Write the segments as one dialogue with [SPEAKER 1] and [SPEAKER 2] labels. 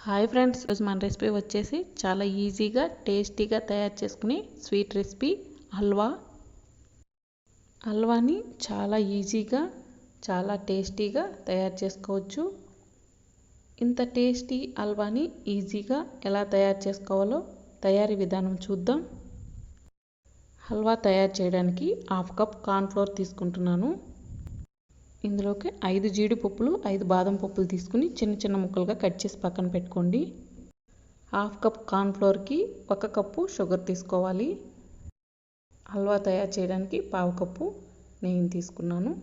[SPEAKER 1] Hi friends, ఈరోజు మన recipe వచ్చేసి చాలా ఈజీగా టేస్టీగా తయారు చేసుకునే స్వీట్ రెసిపీ హల్వాని చాలా ఈజీగా చాలా టేస్టీగా తయారు చేసుకోవచ్చు. ఇంత టేస్టీ హల్వాని ఈజీగా ఎలా తయారు చేసుకోవాలో తయారీ విధానం చూద్దాం. హల్వా తయారు చేయడానికి 1/2 కప్ కార్న్ఫ్లోర్ తీసుకుంటున్నాను. ఇందులోకి 5 జీడిపప్పులు 5 బాదం పప్పులు తీసుకుని చిన్న చిన్న ముక్కలుగా కట్ చేసి పక్కన పెట్టుకోండి. 1/2 కప్ కార్న్ఫ్లోర్కి 1 కప్పు షుగర్ తీసుకోవాలి. హల్వా తయారు చేయడానికి 1/2 కప్పు నెయ్యిని తీసుకున్నాను.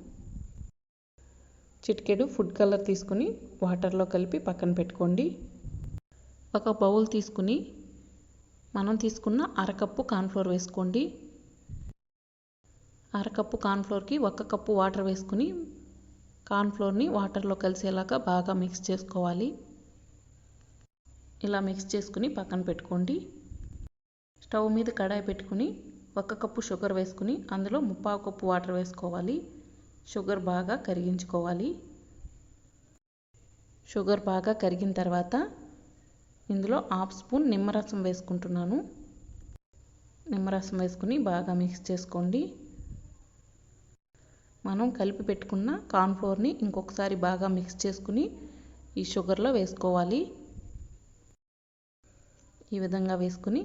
[SPEAKER 1] చిటికెడు ఫుడ్ కలర్ తీసుకుని వాటర్లో కలిపి పక్కన పెట్టుకోండి. ఒక బౌల్ తీసుకుని మనం తీసుకున్న 1/2 కప్పు కార్న్ఫ్లోర్ వేసుకోండి. 1/2 కప్పు కార్న్ఫ్లోర్కి 1 కప్పు వాటర్ వేసుకుని కార్న్ఫ్లోర్ని వాటర్లో కలిసేలాగా బాగా మిక్స్ చేసుకోవాలి. ఇలా మిక్స్ చేసుకుని పక్కన పెట్టుకోండి. స్టవ్ మీద కడాయి పెట్టుకుని 1 కప్పు షుగర్ వేసుకుని అందులో 3/4 కప్పు వాటర్ వేసుకోవాలి. షుగర్ బాగా కరిగించుకోవాలి. షుగర్ బాగా కరిగిన తర్వాత ఇందులో 1/2 స్పూన్ నిమ్మరసం వేసుకుంటున్నాను. నిమ్మరసం వేసుకుని బాగా మిక్స్ చేసుకోండి. మనం కలిపి పెట్టుకున్న కార్న్ఫ్లోర్ని ఇంకొకసారి బాగా మిక్స్ చేసుకుని ఈ షుగర్లో వేసుకోవాలి. ఈ విధంగా వేసుకుని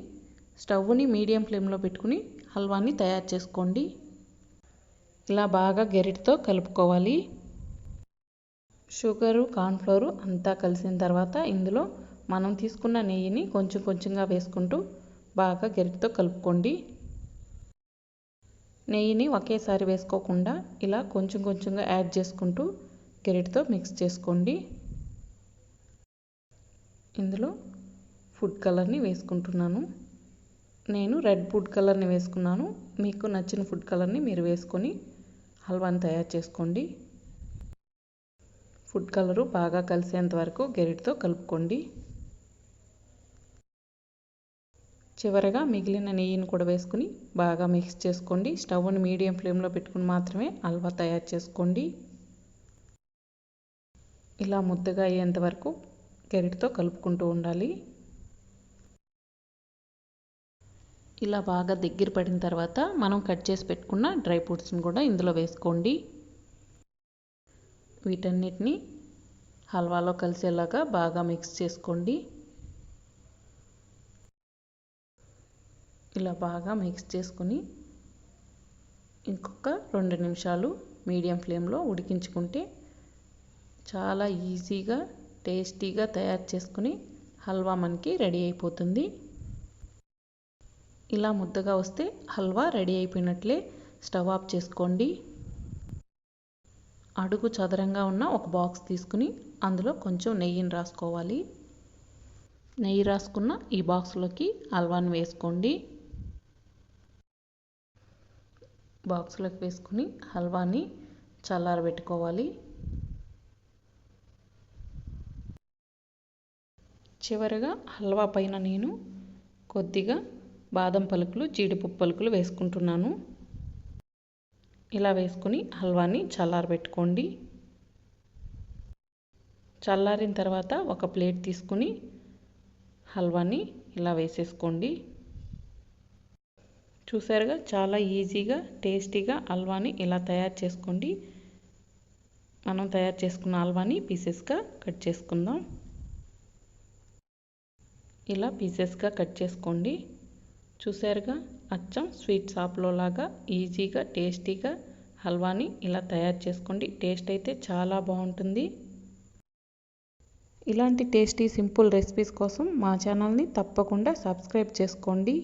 [SPEAKER 1] స్టవ్ని మీడియం ఫ్లేమ్లో పెట్టుకుని హల్వాని తయారు చేసుకోండి. ఇలా బాగా గరిటెతో కలుపుకోవాలి. షుగరు కార్న్ఫ్లోరు అంతా కలిసిన తర్వాత ఇందులో మనం తీసుకున్న నెయ్యిని కొంచెం కొంచెంగా వేసుకుంటూ బాగా గరిటెతో కలుపుకోండి. నెయ్యిని ఒకేసారి వేసుకోకుండా ఇలా కొంచెం కొంచెంగా యాడ్ చేసుకుంటూ గరిటెతో మిక్స్ చేసుకోండి. ఇందులో ఫుడ్ కలర్ని వేసుకుంటున్నాను. నేను రెడ్ ఫుడ్ కలర్ని వేసుకున్నాను. మీకు నచ్చిన ఫుడ్ కలర్ని మీరు వేసుకొని హల్వాని తయారు చేసుకోండి. ఫుడ్ కలరు బాగా కలిసేంత వరకు గరిటెతో కలుపుకోండి. చివరగా మిగిలిన నెయ్యిని కూడా వేసుకుని బాగా మిక్స్ చేసుకోండి. స్టవ్ని మీడియం ఫ్లేమ్లో పెట్టుకుని మాత్రమే హల్వా తయారు చేసుకోండి. ఇలా ముద్దగా అయ్యేంత వరకు గరిటెతో కలుపుకుంటూ ఉండాలి. ఇలా బాగా దగ్గర పడిన తర్వాత మనం కట్ చేసి పెట్టుకున్న డ్రై ఫ్రూట్స్ని కూడా ఇందులో వేసుకోండి. వీటన్నిటిని హల్వాలో కలిసేలాగా బాగా మిక్స్ చేసుకోండి. ఇలా బాగా మిక్స్ చేసుకుని ఇంకొక 2 నిమిషాలు మీడియం ఫ్లేమ్లో ఉడికించుకుంటే చాలా ఈజీగా టేస్టీగా తయారు చేసుకుని హల్వా మనకి రెడీ అయిపోతుంది. ఇలా ముద్దగా వస్తే హల్వా రెడీ అయిపోయినట్లే. స్టవ్ ఆఫ్ చేసుకోండి. అడుగు చదరంగా ఉన్న ఒక బాక్స్ తీసుకుని అందులో కొంచెం నెయ్యిని రాసుకోవాలి. నెయ్యి రాసుకున్న ఈ బాక్స్లోకి హల్వాని వేసుకోండి. బాక్స్లోకి వేసుకుని హల్వాని చల్లారబెట్టుకోవాలి. చివరగా హల్వా పైన నేను కొద్దిగా బాదం పలుకులు జీడిపప్పు పలుకులు వేసుకుంటున్నాను. ఇలా వేసుకుని హల్వాని చల్లారబెట్టుకోండి. చల్లారిన తర్వాత ఒక ప్లేట్ తీసుకుని హల్వాని ఇలా వేసేసుకోండి. చూసారుగా, చాలా ఈజీగా టేస్టీగా హల్వాని ఇలా తయారు చేసుకోండి. మనం తయారు చేసుకున్న హల్వాని పీసెస్గా కట్ చేసుకుందాం. ఇలా పీసెస్గా కట్ చేసుకోండి. చూసారుగా, అచ్చం స్వీట్ షాప్లో లాగా ఈజీగా టేస్టీగా హల్వాని ఇలా తయారు చేసుకోండి. టేస్ట్ అయితే చాలా బాగుంటుంది. ఇలాంటి టేస్టీ సింపుల్ రెసిపీస్ కోసం మా ఛానల్ని తప్పకుండా సబ్స్క్రైబ్ చేసుకోండి.